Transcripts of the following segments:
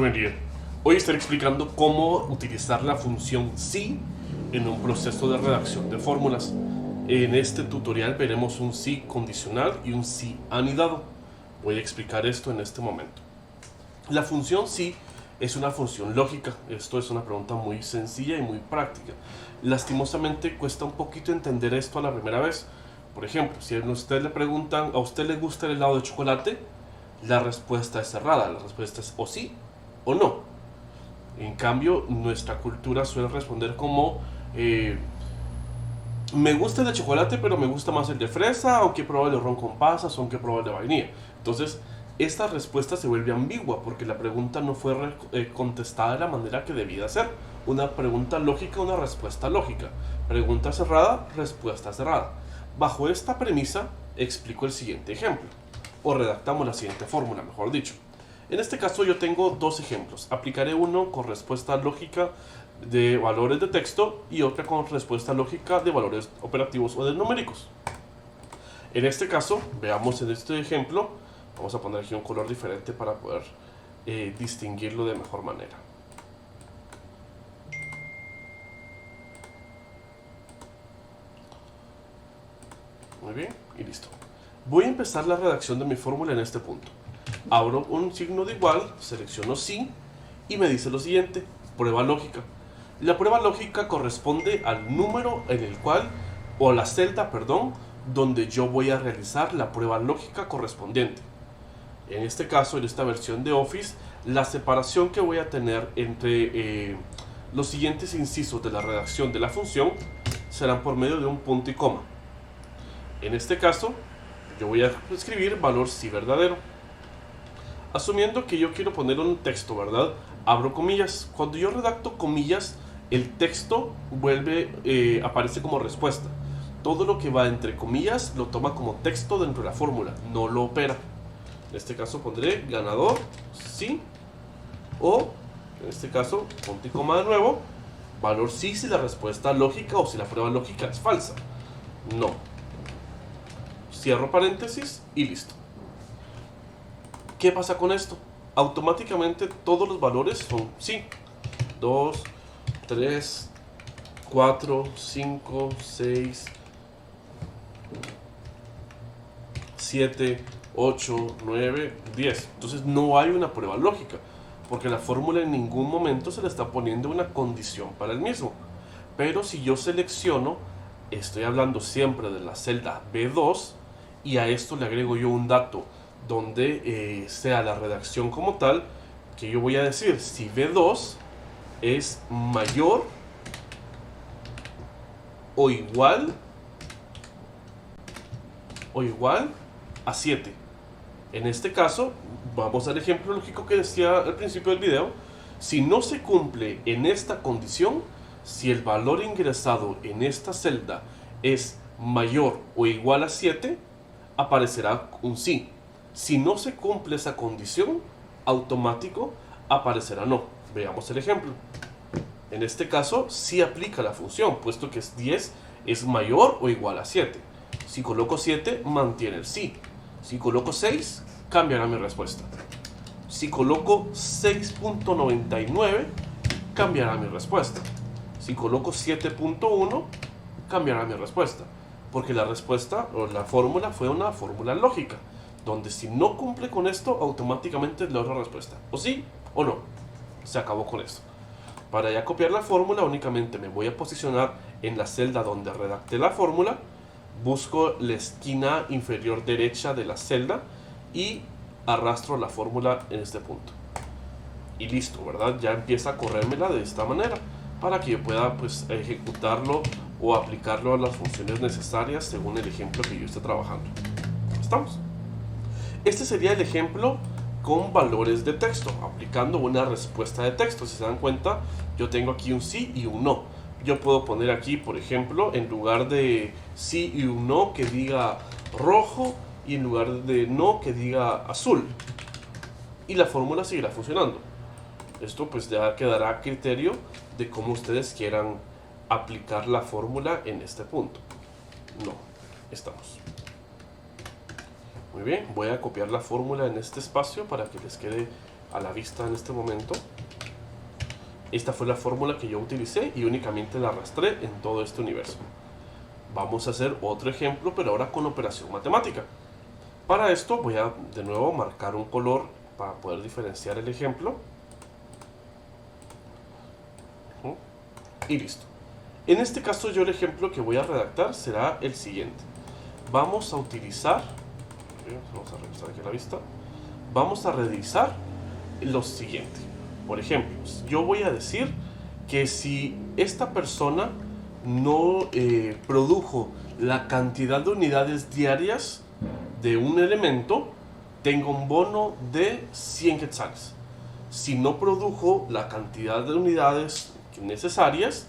buen día. Hoy estaré explicando cómo utilizar la función si en un proceso de redacción de fórmulas. En este tutorial veremos un si condicional y un si anidado. Voy a explicar esto en este momento. La función si es una función lógica. Esto es una pregunta muy sencilla y muy práctica. Lastimosamente cuesta un poquito entender esto a la primera vez. Por ejemplo, si a usted le preguntan, ¿a usted le gusta el helado de chocolate? La respuesta es cerrada, la respuesta es o sí o no. En cambio, nuestra cultura suele responder como me gusta el de chocolate, pero me gusta más el de fresa, aunque prueba el de ron con pasas, aunque prueba el de vainilla. Entonces, esta respuesta se vuelve ambigua porque la pregunta no fue contestada de la manera que debía ser. Una pregunta lógica, una respuesta lógica. Pregunta cerrada, respuesta cerrada. Bajo esta premisa, explico el siguiente ejemplo, o redactamos la siguiente fórmula, mejor dicho. En este caso yo tengo dos ejemplos. Aplicaré uno con respuesta lógica de valores de texto y otra con respuesta lógica de valores operativos o de numéricos. En este caso, veamos en este ejemplo, vamos a poner aquí un color diferente para poder distinguirlo de mejor manera. Muy bien, y listo. Voy a empezar la redacción de mi fórmula en este punto. Abro un signo de igual, selecciono sí y me dice lo siguiente, prueba lógica. La prueba lógica corresponde al número en el cual, o la celda, perdón, donde yo voy a realizar la prueba lógica correspondiente. En este caso, en esta versión de Office, la separación que voy a tener entre los siguientes incisos de la redacción de la función serán por medio de un punto y coma. En este caso, yo voy a escribir valor sí verdadero. Asumiendo que yo quiero poner un texto, ¿verdad? Abro comillas. Cuando yo redacto comillas, el texto aparece como respuesta. Todo lo que va entre comillas lo toma como texto dentro de la fórmula, no lo opera. En este caso pondré ganador, sí, o en este caso, punto y coma de nuevo, valor sí si la respuesta lógica o si la prueba lógica es falsa. No. Cierro paréntesis y listo. ¿Qué pasa con esto? Automáticamente todos los valores son sí. 2, 3, 4, 5, 6, 7, 8, 9, 10. Entonces no hay una prueba lógica, porque la fórmula en ningún momento se le está poniendo una condición para el mismo. Pero si yo selecciono, estoy hablando siempre de la celda B2, y a esto le agrego yo un dato donde sea la redacción como tal, que yo voy a decir si B2 es mayor o igual a 7. En este caso, vamos al ejemplo lógico que decía al principio del video. Si no se cumple en esta condición, si el valor ingresado en esta celda es mayor o igual a 7, aparecerá un sí. Si no se cumple esa condición, automático aparecerá no. Veamos el ejemplo. En este caso, sí aplica la función, puesto que 10 es mayor o igual a 7. Si coloco 7, mantiene el sí. Si coloco 6, cambiará mi respuesta. Si coloco 6.99, cambiará mi respuesta. Si coloco 7.1, cambiará mi respuesta. Porque la respuesta o la fórmula fue una fórmula lógica, donde si no cumple con esto, automáticamente le doy la respuesta. O sí o no. Se acabó con esto. Para ya copiar la fórmula, únicamente me voy a posicionar en la celda donde redacté la fórmula, busco la esquina inferior derecha de la celda y arrastro la fórmula en este punto. Y listo, ¿verdad? Ya empieza a corrérmela de esta manera, para que yo pueda pues ejecutarlo o aplicarlo a las funciones necesarias según el ejemplo que yo esté trabajando. ¿Estamos? Este sería el ejemplo con valores de texto, aplicando una respuesta de texto. Si se dan cuenta, yo tengo aquí un sí y un no. Yo puedo poner aquí, por ejemplo, en lugar de sí y un no, que diga rojo, y en lugar de no, que diga azul. Y la fórmula seguirá funcionando. Esto pues ya quedará a criterio de cómo ustedes quieran aplicar la fórmula en este punto. No, estamos. Muy bien, voy a copiar la fórmula en este espacio para que les quede a la vista en este momento. Esta fue la fórmula que yo utilicé y únicamente la arrastré en todo este universo. Vamos a hacer otro ejemplo, pero ahora con operación matemática. Para esto voy a de nuevo marcar un color para poder diferenciar el ejemplo. Y listo. En este caso yo el ejemplo que voy a redactar será el siguiente. Vamos a utilizar, vamos a revisar aquí la vista. Vamos a revisar lo siguiente. Por ejemplo, yo voy a decir que si esta persona no produjo la cantidad de unidades diarias de un elemento, tengo un bono de 100 quetzales. Si no produjo la cantidad de unidades necesarias,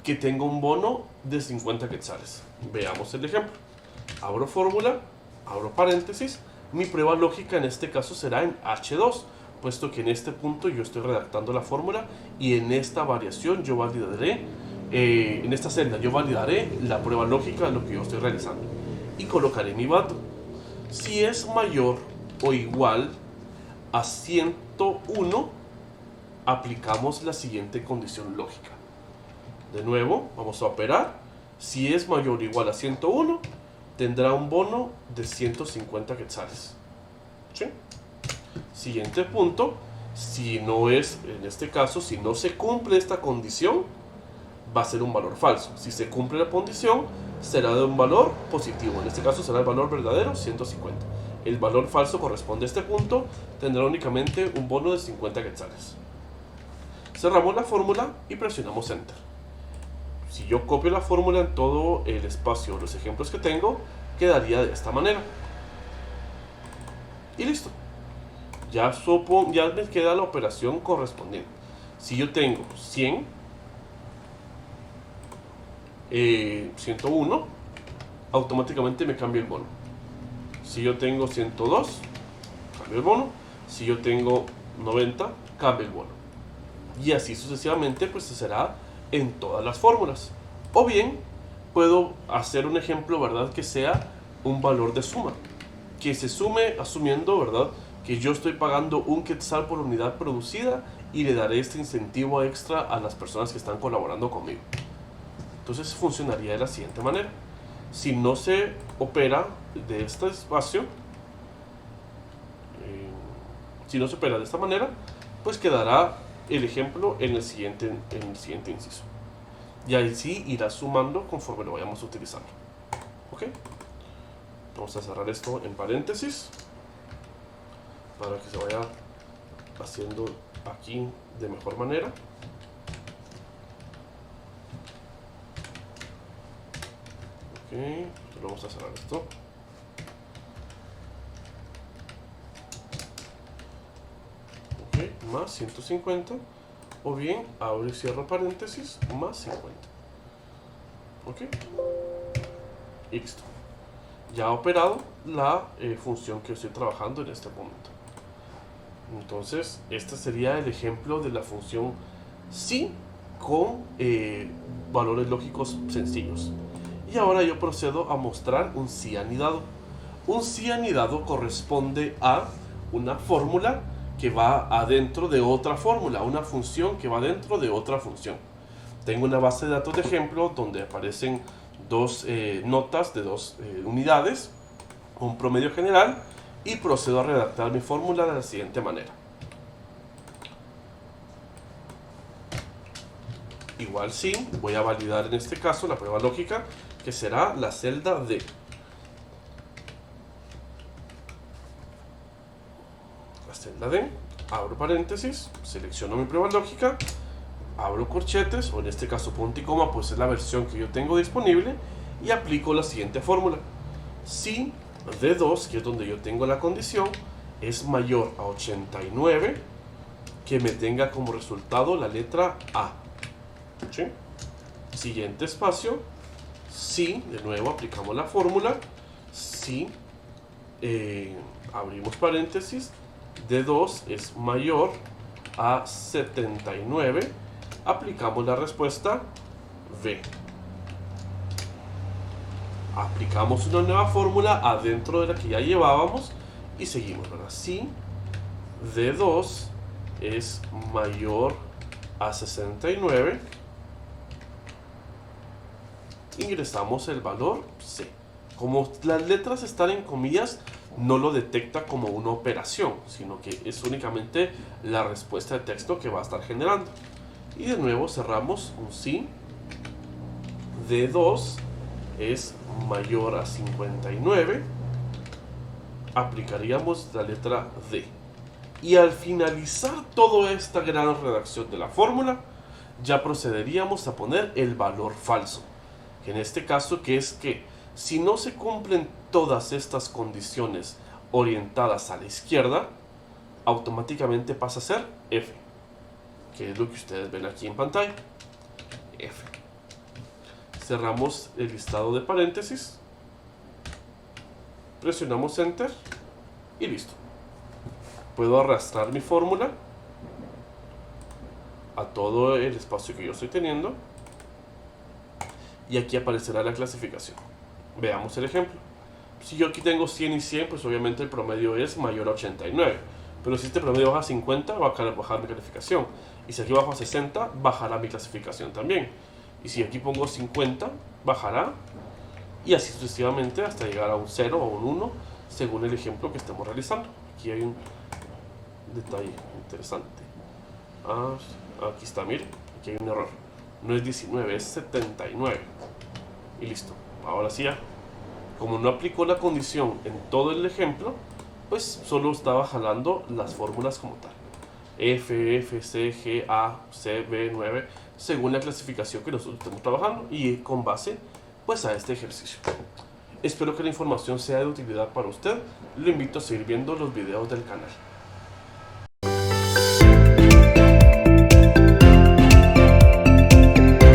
que tengo un bono de 50 quetzales. Veamos el ejemplo. Abro fórmula, abro paréntesis. Mi prueba lógica en este caso será en H2, puesto que en este punto yo estoy redactando la fórmula y en esta variación yo validaré, en esta celda yo validaré la prueba lógica de lo que yo estoy realizando. Y colocaré mi valor. Si es mayor o igual a 101, aplicamos la siguiente condición lógica. De nuevo, vamos a operar. Si es mayor o igual a 101, tendrá un bono de 150 quetzales. ¿Sí? Siguiente punto. Si no es, en este caso, si no se cumple esta condición, va a ser un valor falso. Si se cumple la condición, será de un valor positivo. En este caso será el valor verdadero, 150. El valor falso corresponde a este punto, tendrá únicamente un bono de 50 quetzales. Cerramos la fórmula y presionamos Enter. Si yo copio la fórmula en todo el espacio, los ejemplos que tengo, quedaría de esta manera. Y listo. Ya me queda la operación correspondiente. Si yo tengo 100, 101, automáticamente me cambia el bono. Si yo tengo 102, cambio el bono. Si yo tengo 90, cambia el bono. Y así sucesivamente, pues se será en todas las fórmulas. O bien puedo hacer un ejemplo, ¿verdad?, que sea un valor de suma, que se sume asumiendo, ¿verdad?, que yo estoy pagando un quetzal por unidad producida y le daré este incentivo extra a las personas que están colaborando conmigo. Entonces funcionaría de la siguiente manera. Si no se opera de este espacio, si no se opera de esta manera, pues quedará el ejemplo en el siguiente inciso. Y ahí sí irá sumando conforme lo vayamos utilizando. ¿Ok? Vamos a cerrar esto en paréntesis para que se vaya haciendo aquí de mejor manera. Ok, vamos a cerrar esto. Ok, más 150. O bien abro y cierro paréntesis, más 50. Ok. Y listo. Ya ha operado la función que estoy trabajando en este momento. Entonces, este sería el ejemplo de la función si con valores lógicos sencillos. Y ahora yo procedo a mostrar un si anidado. Un si anidado corresponde a una fórmula que va adentro de otra fórmula, una función que va dentro de otra función. Tengo una base de datos de ejemplo donde aparecen dos notas de dos unidades, un promedio general, y procedo a redactar mi fórmula de la siguiente manera. Igual sí, voy a validar en este caso la prueba lógica, que será la celda D. La celda D, abro paréntesis, selecciono mi prueba lógica, abro corchetes, o en este caso punto y coma, pues es la versión que yo tengo disponible, y aplico la siguiente fórmula. Si D2, que es donde yo tengo la condición, es mayor a 89, que me tenga como resultado la letra A. ¿Sí? Siguiente espacio, si, de nuevo aplicamos la fórmula, si abrimos paréntesis, D2 es mayor a 79, aplicamos la respuesta B. Aplicamos una nueva fórmula adentro de la que ya llevábamos y seguimos, ¿verdad? Si D2 es mayor a 69, ingresamos el valor C. Como las letras están en comillas, no lo detecta como una operación, sino que es únicamente la respuesta de texto que va a estar generando. Y de nuevo cerramos un si D2 es mayor a 59, aplicaríamos la letra D. Y al finalizar toda esta gran redacción de la fórmula, ya procederíamos a poner el valor falso. En este caso, que es que si no se cumplen todas estas condiciones orientadas a la izquierda, automáticamente pasa a ser F, que es lo que ustedes ven aquí en pantalla. F. Cerramos el listado de paréntesis, presionamos Enter y listo. Puedo arrastrar mi fórmula a todo el espacio que yo estoy teniendo y aquí aparecerá la clasificación. Veamos el ejemplo. Si yo aquí tengo 100 y 100, pues obviamente el promedio es mayor a 89. Pero si este promedio baja a 50, va a bajar mi calificación. Y si aquí bajo a 60, bajará mi clasificación también. Y si aquí pongo 50, bajará. Y así sucesivamente hasta llegar a un 0 o un 1, según el ejemplo que estemos realizando. Aquí hay un detalle interesante. Aquí está, miren. Aquí hay un error. No es 19, es 79. Y listo. Ahora sí ya. Como no aplicó la condición en todo el ejemplo, pues solo estaba jalando las fórmulas como tal. F, F, C, G, A, C, B, 9, según la clasificación que nosotros estemos trabajando y con base pues a este ejercicio. Espero que la información sea de utilidad para usted. Lo invito a seguir viendo los videos del canal.